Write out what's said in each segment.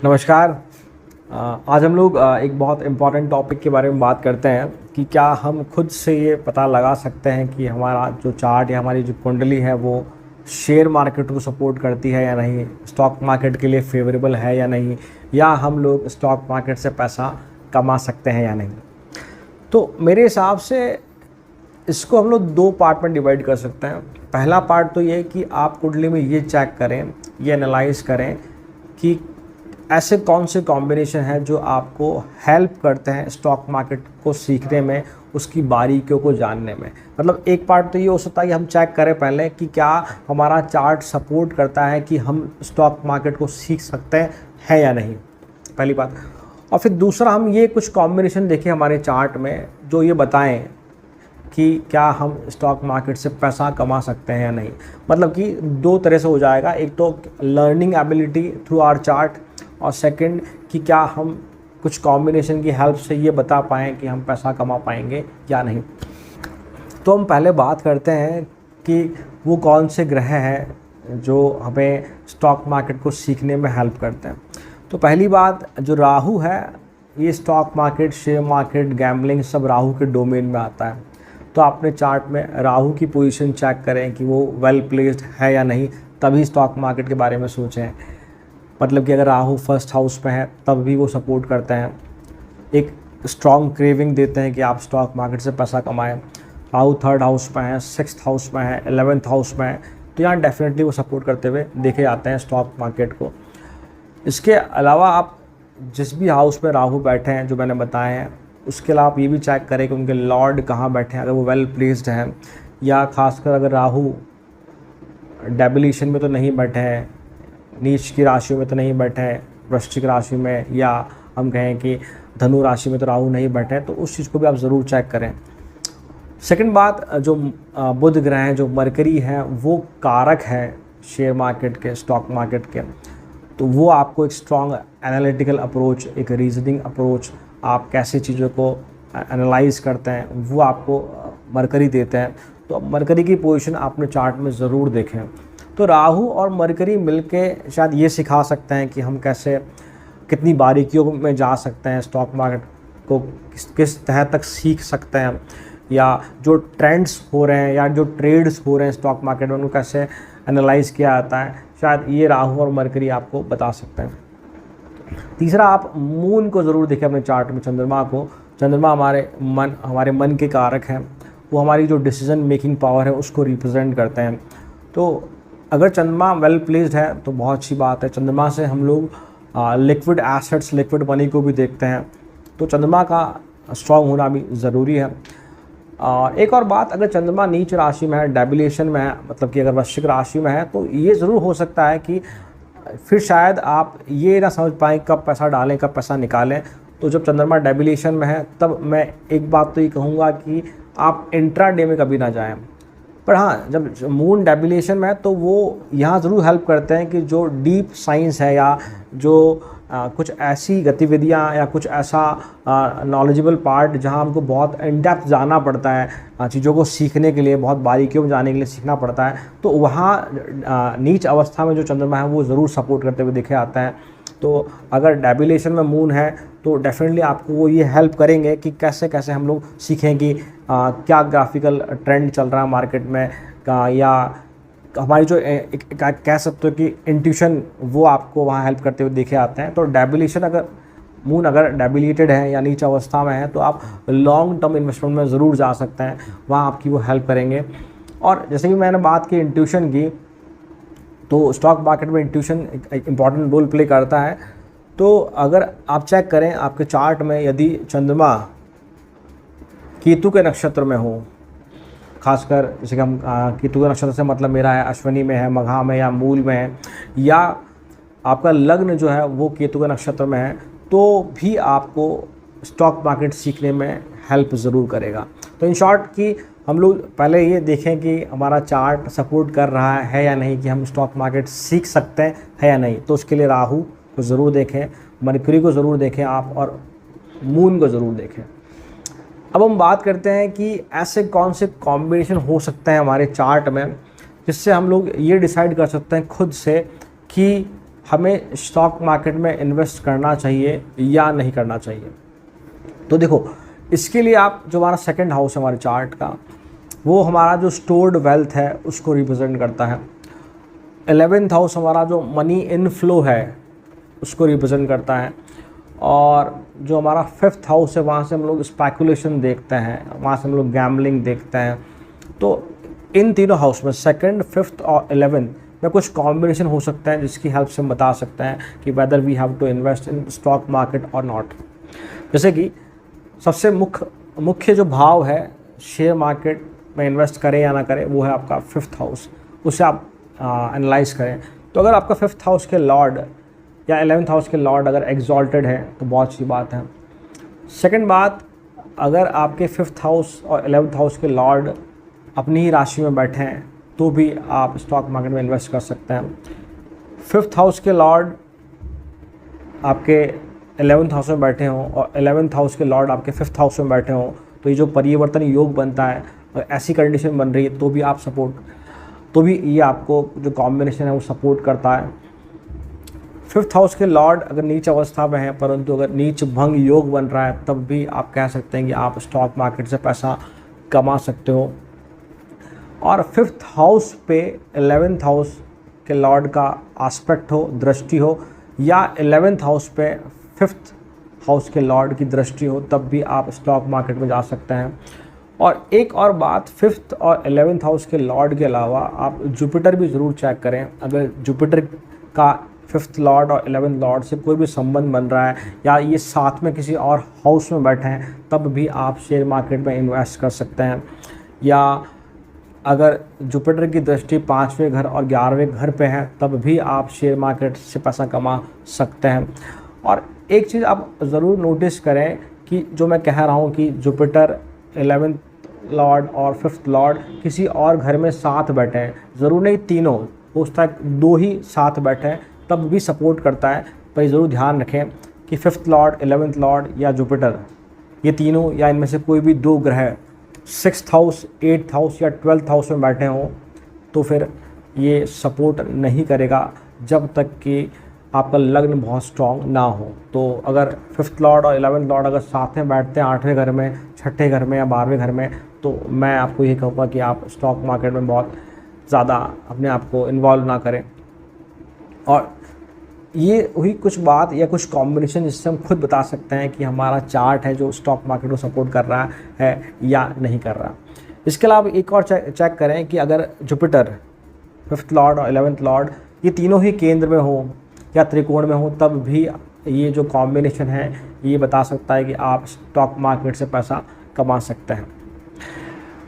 नमस्कार। आज हम लोग एक बहुत इम्पॉर्टेंट टॉपिक के बारे में बात करते हैं कि क्या हम खुद से ये पता लगा सकते हैं कि हमारा जो चार्ट या हमारी जो कुंडली है वो शेयर मार्केट को सपोर्ट करती है या नहीं, स्टॉक मार्केट के लिए फेवरेबल है या नहीं, या हम लोग स्टॉक मार्केट से पैसा कमा सकते हैं या नहीं। तो मेरे हिसाब से इसको हम लोग दो पार्ट में डिवाइड कर सकते हैं। पहला पार्ट तो ये कि आप कुंडली में ये चेक करें, ये एनालाइज करें कि ऐसे कौन से कॉम्बिनेशन हैं जो आपको हेल्प करते हैं स्टॉक मार्केट को सीखने में, उसकी बारीकियों को जानने में। मतलब एक पार्ट तो ये हो सकता है कि हम चेक करें पहले कि क्या हमारा चार्ट सपोर्ट करता है कि हम स्टॉक मार्केट को सीख सकते हैं या नहीं, पहली बात। और फिर दूसरा, हम ये कुछ कॉम्बिनेशन देखें हमारे चार्ट में जो ये बताएं कि क्या हम स्टॉक मार्केट से पैसा कमा सकते हैं या नहीं। मतलब कि दो तरह से हो जाएगा, एक तो learning ability through our chart, और सेकंड कि क्या हम कुछ कॉम्बिनेशन की हेल्प से ये बता पाएँ कि हम पैसा कमा पाएंगे या नहीं। तो हम पहले बात करते हैं कि वो कौन से ग्रह हैं जो हमें स्टॉक मार्केट को सीखने में हेल्प करते हैं। तो पहली बात, जो राहु है, ये stock market, share market, gambling सब राहु के डोमेन में आता है। तो आपने चार्ट में राहु की पोजीशन चेक करें कि वो वेल प्लेस्ड है या नहीं, तभी स्टॉक मार्केट के बारे में सोचें। मतलब कि अगर राहु फर्स्ट हाउस में है तब भी वो सपोर्ट करते हैं, एक स्ट्रॉन्ग क्रेविंग देते हैं कि आप स्टॉक मार्केट से पैसा कमाएं। राहु थर्ड हाउस में है, सिक्स्थ हाउस में है, 11th हाउस में है, तो यहाँ डेफिनेटली वो सपोर्ट करते हुए देखे जाते हैं स्टॉक मार्केट को। इसके अलावा आप जिस भी हाउस में राहु बैठे हैं जो मैंने बताए हैं, उसके अलावा आप ये भी चेक करें कि उनके लॉर्ड कहाँ बैठे हैं, अगर वो वेल प्लेस्ड हैं, या खासकर अगर राहु डेबिलिशन में तो नहीं बैठे हैं, नीच की राशि में तो नहीं बैठे हैं, वृश्चिक राशि में, या हम कहें कि धनु राशि में तो राहु नहीं बैठे हैं, तो उस चीज़ को भी आप ज़रूर चेक करें। सेकंड बात, जो बुध ग्रह हैं, जो मरकरी है, वो कारक है शेयर मार्केट के, स्टॉक मार्केट के। तो वो आपको एक स्ट्रॉन्ग एनालिटिकल अप्रोच, एक रीजनिंग अप्रोच, आप कैसे चीज़ों को एनालाइज करते हैं, वो आपको मरकरी देते हैं। तो मरकरी की पोजीशन आपने चार्ट में ज़रूर देखें। तो राहु और मरकरी मिलके शायद ये सिखा सकते हैं कि हम कैसे, कितनी बारीकियों में जा सकते हैं, स्टॉक मार्केट को किस तह तक सीख सकते हैं, या जो ट्रेंड्स हो रहे हैं या जो ट्रेड्स हो रहे हैं स्टॉक मार्केट में, उनको कैसे एनालाइज किया जाता है। शायद ये राहु और मरकरी आपको बता सकते हैं। तीसरा, आप मून को ज़रूर देखें अपने चार्ट में, चंद्रमा को। चंद्रमा हमारे मन के कारक हैं, वो हमारी जो डिसीजन मेकिंग पावर है उसको रिप्रेजेंट करते हैं। तो अगर चंद्रमा वेल प्लेस्ड है तो बहुत अच्छी बात है। चंद्रमा से हम लोग लिक्विड एसेट्स, लिक्विड मनी को भी देखते हैं, तो चंद्रमा का स्ट्रॉन्ग होना भी ज़रूरी है। और एक और बात, अगर चंद्रमा नीच राशि में है, डेबिलेशन में है, मतलब कि अगर वृश्चिक राशि में है, तो ये ज़रूर हो सकता है कि फिर शायद आप ये ना समझ पाएँ कब पैसा डालें कब पैसा निकालें। तो जब चंद्रमा डेबिलेशन में है तब मैं एक बात तो ये कहूँगा कि आप इंट्राडे में कभी ना जाएं। पर हाँ, जब मून डेबिलेशन में है तो वो यहाँ ज़रूर हेल्प करते हैं कि जो डीप साइंस है, या जो कुछ ऐसी गतिविधियाँ या कुछ ऐसा नॉलेजेबल पार्ट जहाँ हमको बहुत इन डेप्थ जाना पड़ता है, चीज़ों को सीखने के लिए बहुत बारीकियों में जाने के लिए सीखना पड़ता है, तो वहाँ नीच अवस्था में जो चंद्रमा है वो ज़रूर सपोर्ट करते हुए देखे आते हैं। तो अगर डेबिलेशन में मून है तो डेफिनेटली आपको वो ये हेल्प करेंगे कि कैसे कैसे हम लोग सीखें कि क्या ग्राफिकल ट्रेंड चल रहा है मार्केट में, या हमारी जो कह सकते हो कि इंट्यूशन, वो आपको वहाँ हेल्प करते हुए देखे आते हैं। तो डेबिलेशन, अगर मून अगर डेबिलेटेड है या नीच अवस्था में है, तो आप लॉन्ग टर्म इन्वेस्टमेंट में ज़रूर जा सकते हैं, वहाँ आपकी वो हेल्प करेंगे। और जैसे कि मैंने बात की इंट्यूशन की, तो स्टॉक मार्केट में इंट्यूशन एक इम्पॉर्टेंट रोल प्ले करता है। तो अगर आप चेक करें आपके चार्ट में, यदि चंद्रमा केतु के नक्षत्र में हो, खासकर जैसे कि हम केतु के नक्षत्र से मतलब मेरा है अश्विनी में है, मघा में या मूल में है, या आपका लग्न जो है वो केतु के नक्षत्र में है, तो भी आपको स्टॉक मार्केट सीखने में हेल्प ज़रूर करेगा। तो इन शॉर्ट कि हम लोग पहले ये देखें कि हमारा चार्ट सपोर्ट कर रहा है या नहीं, कि हम स्टॉक मार्केट सीख सकते हैं या नहीं। तो उसके लिए राहु को ज़रूर देखें, मरकरी को ज़रूर देखें आप, और मून को ज़रूर देखें। अब हम बात करते हैं कि ऐसे कौन से कॉम्बिनेशन हो सकते हैं हमारे चार्ट में जिससे हम लोग ये डिसाइड कर सकते हैं खुद से कि हमें स्टॉक मार्केट में इन्वेस्ट करना चाहिए या नहीं करना चाहिए। तो देखो, इसके लिए आप जो हमारा सेकंड हाउस है हमारे चार्ट का, वो हमारा जो स्टोर्ड वेल्थ है उसको रिप्रेजेंट करता है। 11th हाउस हमारा जो मनी इनफ्लो है उसको रिप्रेजेंट करता है। और जो हमारा 5th हाउस है वहाँ से हम लोग स्पेकुलेशन देखते हैं, वहाँ से हम लोग गैम्बलिंग देखते हैं। तो इन तीनों हाउस में 2nd, 5th और 11th में कुछ कॉम्बिनेशन हो सकता है जिसकी हेल्प से हम बता सकते हैं कि whether we have to invest in stock market और नॉट। जैसे कि सबसे मुख्य जो भाव है शेयर मार्केट में इन्वेस्ट करें या ना करें, वो है आपका 5th हाउस। उसे आप एनालाइज करें। तो अगर आपका 5th हाउस के लॉर्ड या 11th हाउस के लॉर्ड अगर एग्जॉल्टेड है तो बहुत अच्छी बात है। सेकंड बात, अगर आपके 5th हाउस और 11th हाउस के लॉर्ड अपनी ही राशि में बैठे हैं तो भी आप स्टॉक मार्केट में इन्वेस्ट कर सकते हैं। 5th हाउस के लॉर्ड आपके 11th हाउस में बैठे हों और 11th हाउस के लॉर्ड आपके 5th हाउस में बैठे हों, तो ये जो परिवर्तन योग बनता है, और ऐसी कंडीशन बन रही है तो भी ये आपको जो कॉम्बिनेशन है वो सपोर्ट करता है। 5th हाउस के लॉर्ड अगर नीच अवस्था में है, परंतु अगर नीच भंग योग बन रहा है, तब भी आप कह सकते हैं कि आप स्टॉक मार्केट से पैसा कमा सकते हो। और 5th हाउस पे 11th हाउस के लॉर्ड का एस्पेक्ट हो, दृष्टि हो, या 11th हाउस पे 5th हाउस के लॉर्ड की दृष्टि हो, तब भी आप स्टॉक मार्केट में जा सकते हैं। और एक और बात, 5th और 11th हाउस के लॉर्ड के अलावा आप जुपिटर भी ज़रूर चेक करें। अगर जुपिटर का 5th लॉर्ड और 11th लॉर्ड से कोई भी संबंध बन रहा है या ये साथ में किसी और हाउस में बैठे हैं, तब भी आप शेयर मार्केट में इन्वेस्ट कर सकते हैं। या अगर जुपिटर की दृष्टि 5वें घर और 11वें घर पे है, तब भी आप शेयर मार्केट से पैसा कमा सकते हैं। और एक चीज़ आप ज़रूर नोटिस करें कि जो मैं कह रहा हूँ कि जुपिटर 11th लॉर्ड और 5th लॉर्ड किसी और घर में साथ बैठे हैं, ज़रूर नहीं तीनों, हो सकता है 2 ही साथ बैठे हैं, तब भी सपोर्ट करता है। पर ज़रूर ध्यान रखें कि 5th लॉर्ड, 11th लॉर्ड या जुपिटर, ये तीनों या इनमें से कोई भी 2 ग्रह 6th हाउस, 8th हाउस या 12th हाउस में बैठे हों, तो फिर ये सपोर्ट नहीं करेगा जब तक कि आपका लग्न बहुत स्ट्रॉन्ग ना हो। तो अगर 5th लॉर्ड और 11th लॉर्ड अगर साथ में बैठते हैं 8वें घर में, 6ठे घर में या 12वें घर में, तो मैं आपको ये कहूँगा कि आप स्टॉक मार्केट में बहुत ज़्यादा अपने आप को इन्वॉल्व ना करें। और ये हुई कुछ बात या कुछ कॉम्बिनेशन जिससे हम खुद बता सकते हैं कि हमारा चार्ट है जो स्टॉक मार्केट को सपोर्ट कर रहा है या नहीं कर रहा। इसके अलावा एक और चेक करें कि अगर जुपिटर, 5th लॉर्ड और 11th लॉर्ड ये तीनों ही केंद्र में हो या त्रिकोण में हो, तब भी ये जो कॉम्बिनेशन है ये बता सकता है कि आप स्टॉक मार्केट से पैसा कमा सकते हैं।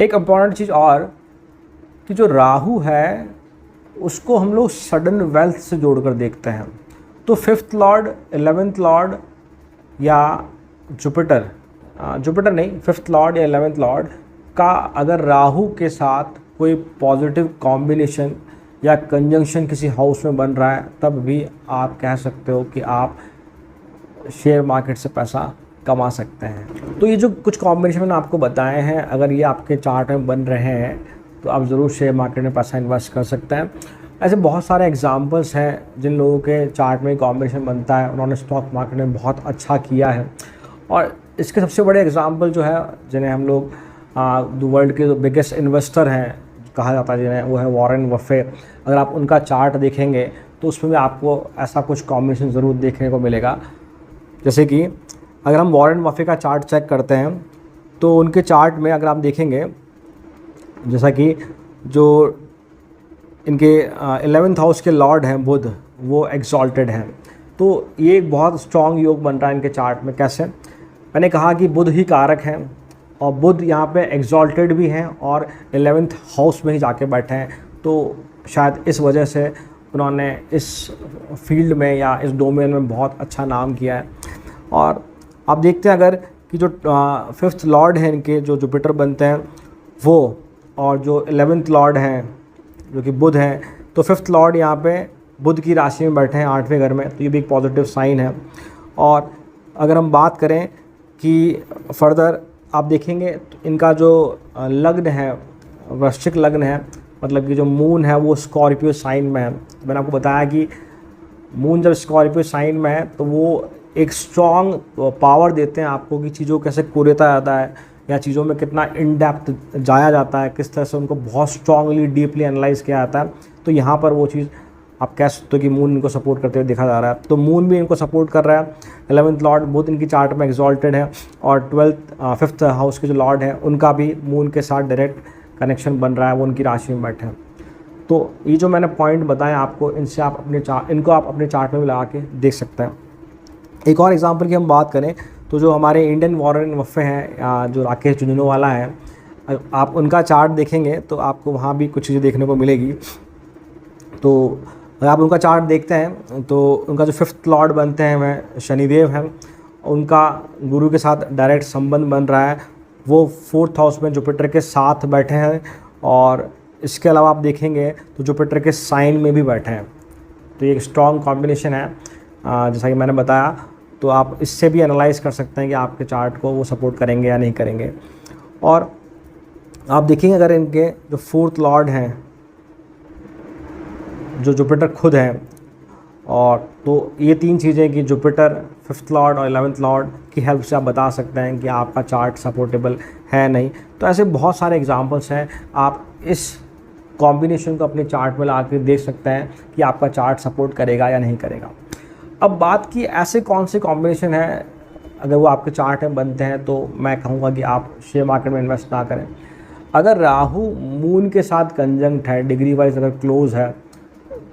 एक इम्पॉर्टेंट चीज़ और कि जो राहु है उसको हम लोग सडन वेल्थ से जोड़कर देखते हैं। तो 5th लॉर्ड, 11th लॉर्ड या जुपिटर नहीं, 5th लॉर्ड या 11th लॉर्ड का अगर राहु के साथ कोई पॉजिटिव कॉम्बिनेशन या कंजंक्शन किसी हाउस में बन रहा है, तब भी आप कह सकते हो कि आप शेयर मार्केट से पैसा कमा सकते हैं। तो ये जो कुछ कॉम्बिनेशन मैंने आपको बताए हैं, अगर ये आपके चार्ट में बन रहे हैं तो आप ज़रूर शेयर मार्केट में पैसा इन्वेस्ट कर सकते हैं। ऐसे बहुत सारे एग्जांपल्स हैं जिन लोगों के चार्ट में कॉम्बिनेशन बनता है, उन्होंने स्टॉक मार्केट में बहुत अच्छा किया है। और इसके सबसे बड़े एग्जांपल जो है, जिन्हें हम लोग वर्ल्ड के जो बिगेस्ट इन्वेस्टर हैं कहा जाता है जिन्हें, वो है वॉरेन बफेट। अगर आप उनका चार्ट देखेंगे तो उसमें भी आपको ऐसा कुछ कॉम्बिनेशन ज़रूर देखने को मिलेगा। जैसे कि अगर हम वॉरेन बफेट का चार्ट चेक करते हैं तो उनके चार्ट में अगर आप देखेंगे, जैसा कि जो इनके 11th हाउस के लॉर्ड हैं बुध, वो एक्सॉल्टेड हैं, तो ये एक बहुत स्ट्रॉन्ग योग बन रहा है इनके चार्ट में। कैसे? मैंने कहा कि बुध ही कारक हैं और बुध यहाँ पे एक्सॉल्टेड भी हैं और 11th हाउस में ही जाके बैठे हैं, तो शायद इस वजह से उन्होंने इस फील्ड में या इस डोमेन में बहुत अच्छा नाम किया है। और आप देखते हैं अगर कि जो 5th लॉर्ड हैं इनके, जो जुपिटर बनते हैं वो, और जो 11th लॉर्ड हैं जो कि बुध हैं, तो 5th लॉर्ड यहाँ पे बुध की राशि में बैठे हैं 8वें घर में, तो ये भी एक पॉजिटिव साइन है। और अगर हम बात करें कि फर्दर आप देखेंगे तो इनका जो लग्न है वृश्चिक लग्न है, मतलब कि जो मून है वो स्कॉर्पियो साइन में है। तो मैंने आपको बताया कि मून जब स्कॉर्पियो साइन में है तो वो एक स्ट्रॉन्ग पावर देते हैं आपको कि चीज़ों को कैसे कुरेदा जाता है या चीज़ों में कितना इन डेप्थ जाया जाता है, किस तरह से उनको बहुत स्ट्रांगली डीपली एनालाइज किया जाता है। तो यहाँ पर वो चीज़ आप कह सकते हो कि मून इनको सपोर्ट करते हुए देखा जा रहा है। तो मून भी इनको सपोर्ट कर रहा है। 11th लॉर्ड बोथ इनकी चार्ट में एग्जॉल्टेड है और 5th हाउस के जो लॉर्ड है उनका भी मून के साथ डायरेक्ट कनेक्शन बन रहा है, वो उनकी राशि में बैठे हैं। तो ये जो मैंने पॉइंट बताए आपको, इनसे आप इनको आप अपने चार्ट में भी लगा के देख सकते हैं। एक और एग्जांपल की हम बात करें तो जो हमारे इंडियन वॉरेन बफे हैं, जो राकेश झुंझुनवाला है, आप उनका चार्ट देखेंगे तो आपको वहाँ भी कुछ चीज़ें देखने को मिलेगी। तो अगर आप उनका चार्ट देखते हैं तो उनका जो 5th लॉर्ड बनते हैं वह शनिदेव हैं, उनका गुरु के साथ डायरेक्ट संबंध बन रहा है। वो 4th हाउस में जुपिटर के साथ बैठे हैं और इसके अलावा आप देखेंगे तो जुपिटर के साइन में भी बैठे हैं। तो ये एक स्ट्रॉन्ग कॉम्बिनेशन है, जैसा कि मैंने बताया। तो आप इससे भी एनालाइज कर सकते हैं कि आपके चार्ट को वो सपोर्ट करेंगे या नहीं करेंगे। और आप देखेंगे अगर इनके जो 4th लॉर्ड हैं जो जुपिटर खुद है, और तो ये 3 चीज़ें कि जुपिटर, 5th लॉर्ड और 11th लॉर्ड की हेल्प से आप बता सकते हैं कि आपका चार्ट सपोर्टेबल है नहीं। तो ऐसे बहुत सारे एग्जांपल्स हैं, आप इस कॉम्बिनेशन को अपने चार्ट में ला के देख सकते हैं कि आपका चार्ट सपोर्ट करेगा या नहीं करेगा। अब बात की ऐसे कौन से कॉम्बिनेशन है अगर वो आपके चार्ट में बनते हैं तो मैं कहूँगा कि आप शेयर मार्केट में इन्वेस्ट ना करें। अगर राहु मून के साथ कंजंक्ट है, डिग्री वाइज अगर क्लोज है,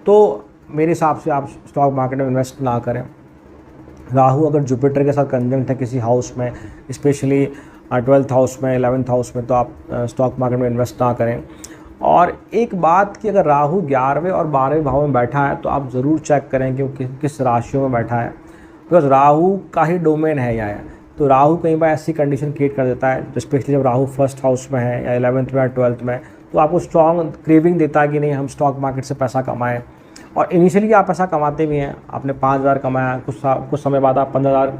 तो मेरे हिसाब से आप स्टॉक मार्केट में इन्वेस्ट ना करें। राहु अगर जुपिटर के साथ कंजंक्ट है किसी हाउस में, स्पेशली 12th हाउस में, 11th हाउस में, तो आप स्टॉक मार्केट में इन्वेस्ट ना करें। और एक बात कि अगर राहु 11वें और 12वें भाव में बैठा है तो आप ज़रूर चेक करें कि वो किस राशियों में बैठा है, बिकॉज राहु का ही डोमेन है यहाँ। तो राहु कई बार ऐसी कंडीशन क्रिएट कर देता है, स्पेशली जब राहु 1st हाउस में है या 11th में या 12th में, तो आपको स्ट्रॉन्ग क्रेविंग देता है कि नहीं हम स्टॉक मार्केट से पैसा कमाएं। और इनिशियली आप पैसा कमाते भी हैं, आपने 5,000 कमाया, कुछ समय बाद आप 15,000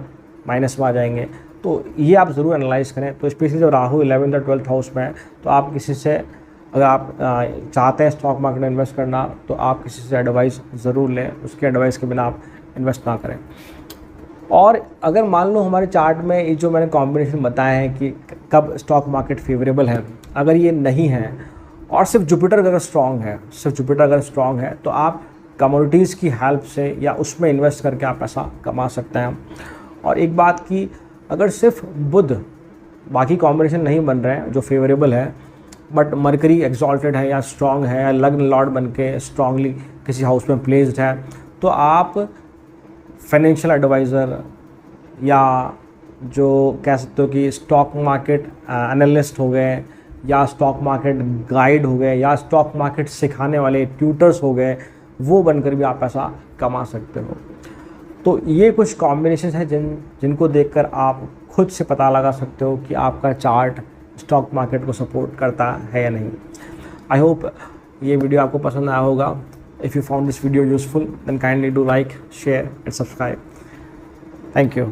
माइनस में आ जाएंगे। तो ये आप ज़रूर एनालाइज करें। तो स्पेशली जब राहु 11th और 12th हाउस में है तो आप किसी से, अगर आप चाहते हैं स्टॉक मार्केट में इन्वेस्ट करना, तो आप किसी से एडवाइस ज़रूर लें, उसके एडवाइस के बिना आप इन्वेस्ट ना करें। और अगर मान लो हमारे चार्ट में ये जो मैंने कॉम्बिनेशन बताया है कि कब स्टॉक मार्केट फेवरेबल है, अगर ये नहीं है और सिर्फ जुपिटर अगर स्ट्रॉन्ग है, तो आप कमोडिटीज़ की हेल्प से या उसमें इन्वेस्ट करके आप पैसा कमा सकते हैं। और एक बात की, अगर सिर्फ बुध, बाकी कॉम्बिनेशन नहीं बन रहे हैं जो फेवरेबल है, बट मरकरी एक्सॉल्टेड है या स्ट्रॉन्ग है या लग्न लॉर्ड बन के स्ट्रांगली किसी हाउस में प्लेस्ड है, तो आप फाइनेंशियल एडवाइज़र या जो कह सकते हो कि स्टॉक मार्केट एनालिस्ट हो गए या स्टॉक मार्केट गाइड हो गए या स्टॉक मार्केट सिखाने वाले ट्यूटर्स हो गए, वो बनकर भी आप पैसा कमा सकते हो। तो ये कुछ कॉम्बिनेशन हैं जिनको देखकर आप खुद से पता लगा सकते हो कि आपका चार्ट स्टॉक मार्केट को सपोर्ट करता है या नहीं। आई होप ये वीडियो आपको पसंद आया होगा। If you found this video useful then kindly do like, share and subscribe. Thank you.